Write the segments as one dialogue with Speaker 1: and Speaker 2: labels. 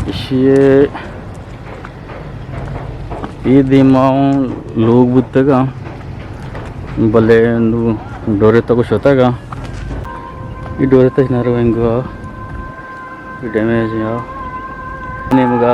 Speaker 1: işe iyi dimaun log buttaga bale nu dore ta kuch hota ga I dore ta na rawenga damage ya nemuga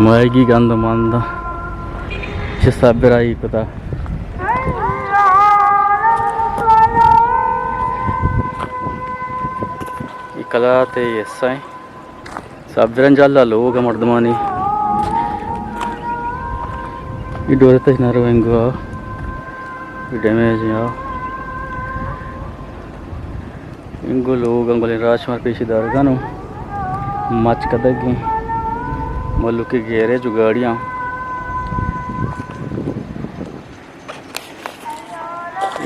Speaker 1: Maigi ganda manda ci sabrai kota ikalate yesai sabran jalla loga mardmani idorata naruengo damage ya ingo loga ngole rashmar peshidar ganu mach kadagi Mallu के घेरे जो गाड़ियाँ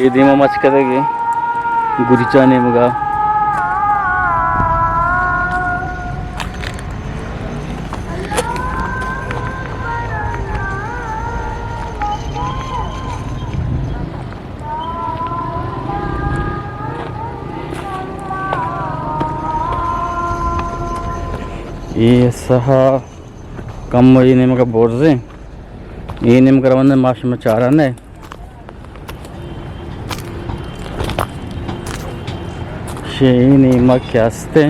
Speaker 1: ये धीमा much करेगी गुरिचा ने मगा ये सहा कम ini maka borze ini maka rawan mas macarane she ini makyaste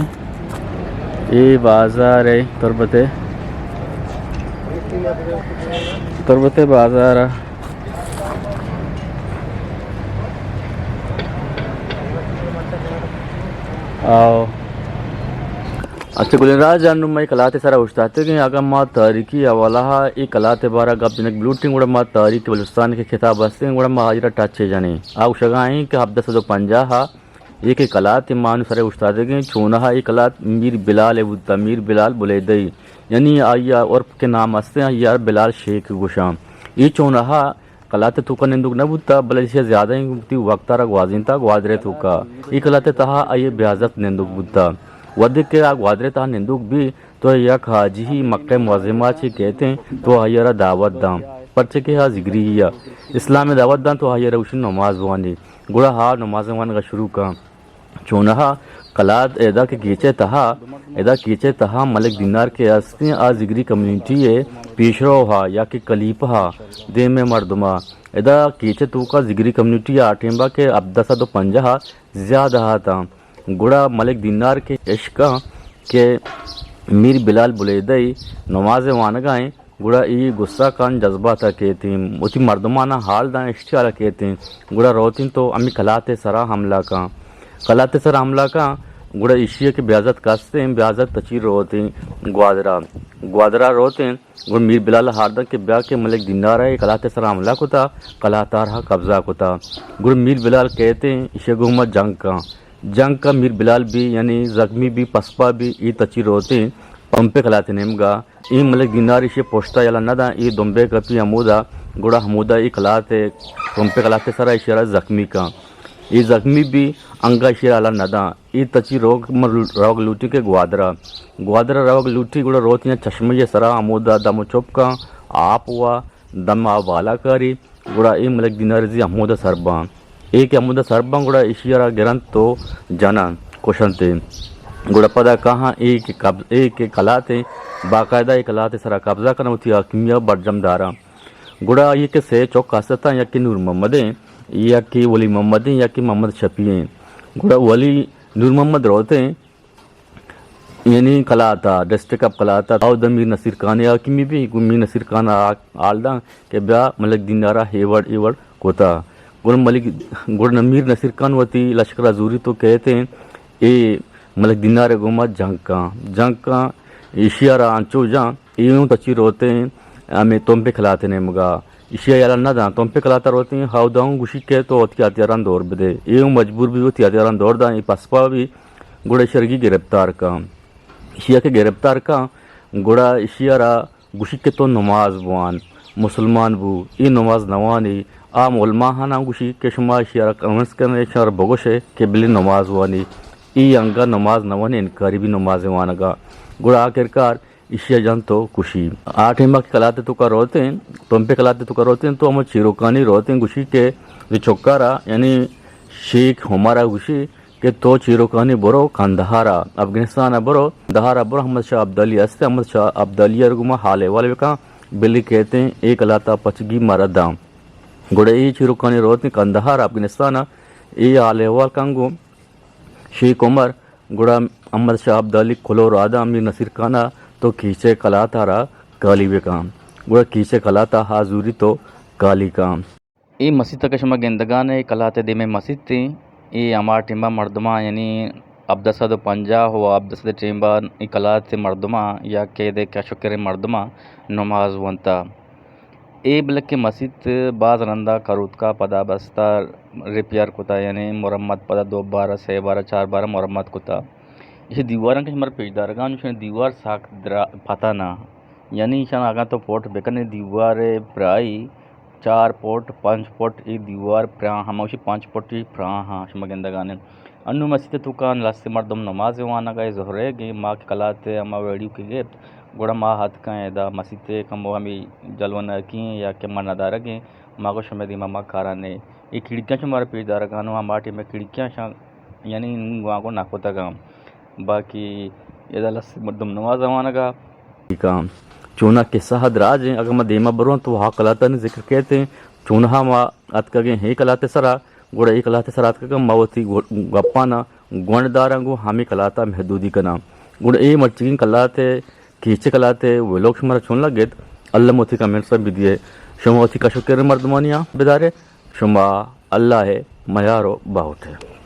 Speaker 1: ye बाजार है तुरबते बाजार आओ अच्छा गुलराज जानू मैं कलाते सारा उस्ताते कि अगर माँ तारीखी अवाला ये कलाते बारा गप जनक ब्लूटिंग गुड़ा माँ तारीख बलुस्तान के खिताब हस्ते गुड़ा माँ हाजिरा टाचे जाने आ उशगाई कि हब्दा सदो पंजा ये के कलाते मानु सारे उस्ताते कि छोना ये कलात मीर बिलाल है मीर बिलाल बुलेदई यानी आया और के नाम हस्ते हैं यार बिलाल शेख गुशाम ये छोना कलाते तुका निंदुक न बुता बल से ज्यादा ही वक्तारा ग्वाजिनता ग्वादरे तुका ये कलाते तहा आये ब्याजत निंदुक बुता वधिक के आग वादरे ता निंदुक भी तो यक हाजी ही मक्के मुअज़्ज़िमा ची कहते हैं तो हायरा दावत दाम परचे के हा जिगरी या इस्लाम में दावत दाम तो हायरा उशी नमाज वानी गुड़ा हा नमाज वान का शुरू का चोनहा कलाद एदा के कीचे तहा मलिक दिनार के अस्ती आ जिगरी कम्युनिटी है पेशरो हा या के कलीप हा दे में मर्दमा एदा कीचे तू का जिगरी कम्युनिटी आठेंबा के अब्दसा दो पंजा ज्यादा हा था गुड़ा मलिक दिनार के इश्का के मीर बिलाल बुलेदई नमाज वानगाएं गुड़ा ई गुस्सा कान जज्बा था कहते हैं उसी मर्दमाना हाल दान इश्तियार कहते हैं गुड़ा रोतिन तो अमी कलाते सरा हमला का गुड़ा इशिया के ब्याजत कास्ते हैं ब्याजत तचीर रोते हैं ग्वादरा रोते हैं गुड़ मीर बिलाल हारदा के ब्याह के मलिक दिनार है कलाते सरा हमला को था कलातार कब्जा को था गुड़ मीर बिलाल कहते हैं इशे गुमत जंग का मीर बिलाल भी यानी जख्मी भी पसपा भी ई तचीर होते पंपे खलाते नेमगा ई मलिक दिनार इशे पोस्टा याला नदा ई दोंबे कपी अमूदा गुड़ा हमुदा ई खलाते पंपे खलाते सरा इशारा जख्मी का ई जख्मी भी अंगा इशारा अला नदा ई तची रोग लूटी के ग्वादरा रोग लूटी गुड़ा रोतियाँ चश्मे सरा अमूदा दम चुप का आप हुआ दम वाला करी गुड़ा ई मलिक दिनार जी अमूदा सरबा एक अमुदा सरबा गुड़ा इशियारा गिरंत तो जाना क्वेश्चन थे गुड़ा पदा कहाँ एक कलाते बाकायदा एक कलाते सरा कब्जा करना होती हकीमिया बरजम दारा गुड़ा ये के से चौक कासता या कि नूर मोहम्मद या कि वली मोहम्मद या कि मोहम्मद शफी गुड़ा वली नूर मोहम्मद रोते यानी कलाता डिस्ट्रिक्ट ऑफ कलाता और मीर नसीर खान या कि भी मीर नसीर खान आलदा के ब्या मलिक दिनारा हेवड़ कोता गुड़ मीर नसीर खान वती लश्कर अजूरी तो कहते हैं ये मलिक दिनार गुमा जंग का एशियारा आंचो जहाँ यूँ तचीर होते हैं हमें तुम पे खिलाते ने मगा एशिया याला ना दां तुम पे खिलाता रहते हैं हाउ दाऊँ गुशी के तो होती हथियारान दौर बदे यूँ मजबूर भी होती हथियारान दौर दां पसपा भी गुड़ा शर्गी गिरफ्तार का एशिया के गिरफ्तार का गुड़ा एशियारा गुशी के तो नमाज बुआन मुसलमान बू ये नमाज नवानी आम उलमा हाना गुशी के शुमा इशारा कमेंट्स करने शर बगोशे के बिली नमाज वानी ई अंगा नमाज नवानी इनकारी भी नमाज वानगा गुड़ा आखिरकार इशिया जन तो खुशी आठ हिमा के कलाते तो का रोते हैं तुम पे कलाते तो का रोते हैं तो हम चिरोकानी रोते हैं गुशी के जो चौकारा यानी शेख हमारा गुशी के तो चिरोकानी बरो कंदहारा अफगानिस्तान बरो दहारा बरो अहमद शाह अब्दाली अस्ते अहमद शाह अब्दाली अरगुमा हाले वाले का बिल्ली कहते हैं एक लाता पचगी मरदा गुड़े ई चिरुकानी रोतनी कंदहार अफगानिस्तान ई आलेवाल कंगो शेख उमर गुड़ा अहमद शाह अब्दाली कोलो रादा अमीर नसीर खाना तो खींचे कलातारा
Speaker 2: काली वे काम गुड़ा कीचे कलाता हाजूरी तो काली काम ये मस्जिद तक शमा गेंदगान कलाते दे में मस्जिद थी ये हमार टिम्बा मर्दमा यानी अब्दसद पंजा हो अब्दसद टिम्बा ये कलाते मर्दमा या के दे क्या शुक्र मर्दमा नमाज वंता ए बलक के मस्जिद बाज रंदा करूत का पदा बस्ता रिपेयर कुता यानी मुरम्मत पदा 2 12 6 12 4 12 मुरम्मत कुता ये दीवार के हमारे पेजदारगान दीवार साक पता ना यानी ईशान आगा तो पोट बेकने दीवार प्राय 4 फुट 5 फुट ये दीवार प्रा हम 5 फुट प्रा हाँ शमगंदगाने अन्नु मस्जिद तुकान लास्ते मर्दम नमाज वाना गए जोहरे गे माँ के कलाते अमा वेडियो के गे गोड़ा माँ हाथ का एदा मस्जिद कम हमें जलवन की या के मनादार गे माँ को शमे दी मामा काराने ये खिड़कियाँ हमारे पेजदार गानो माटी में खिड़कियाँ यानी वहाँ को नाकोता गाम बाकी ये लास्ते मर्दम नमाज वाना गा काम चूना के सहद राज अगर मैं देमा बरुआ तो वहाँ कलाता ने जिक्र कहते हैं चूना मा अत कगे हे कलाते सरा गोड़ा एक कलाते सरा अत कगम मावती गप्पाना गोंडदारंगो हामी कलाता महदूदी का नाम गुड़ ए मर्चिंग कलाते कीचे कलाते वो लोग शुमारा चुन लगे अल्लाह मोती का मेरे सब दिए शुमावती का शुक्र मर्दमानिया बेदारे शुमा अल्लाह है मयारो बहुत है।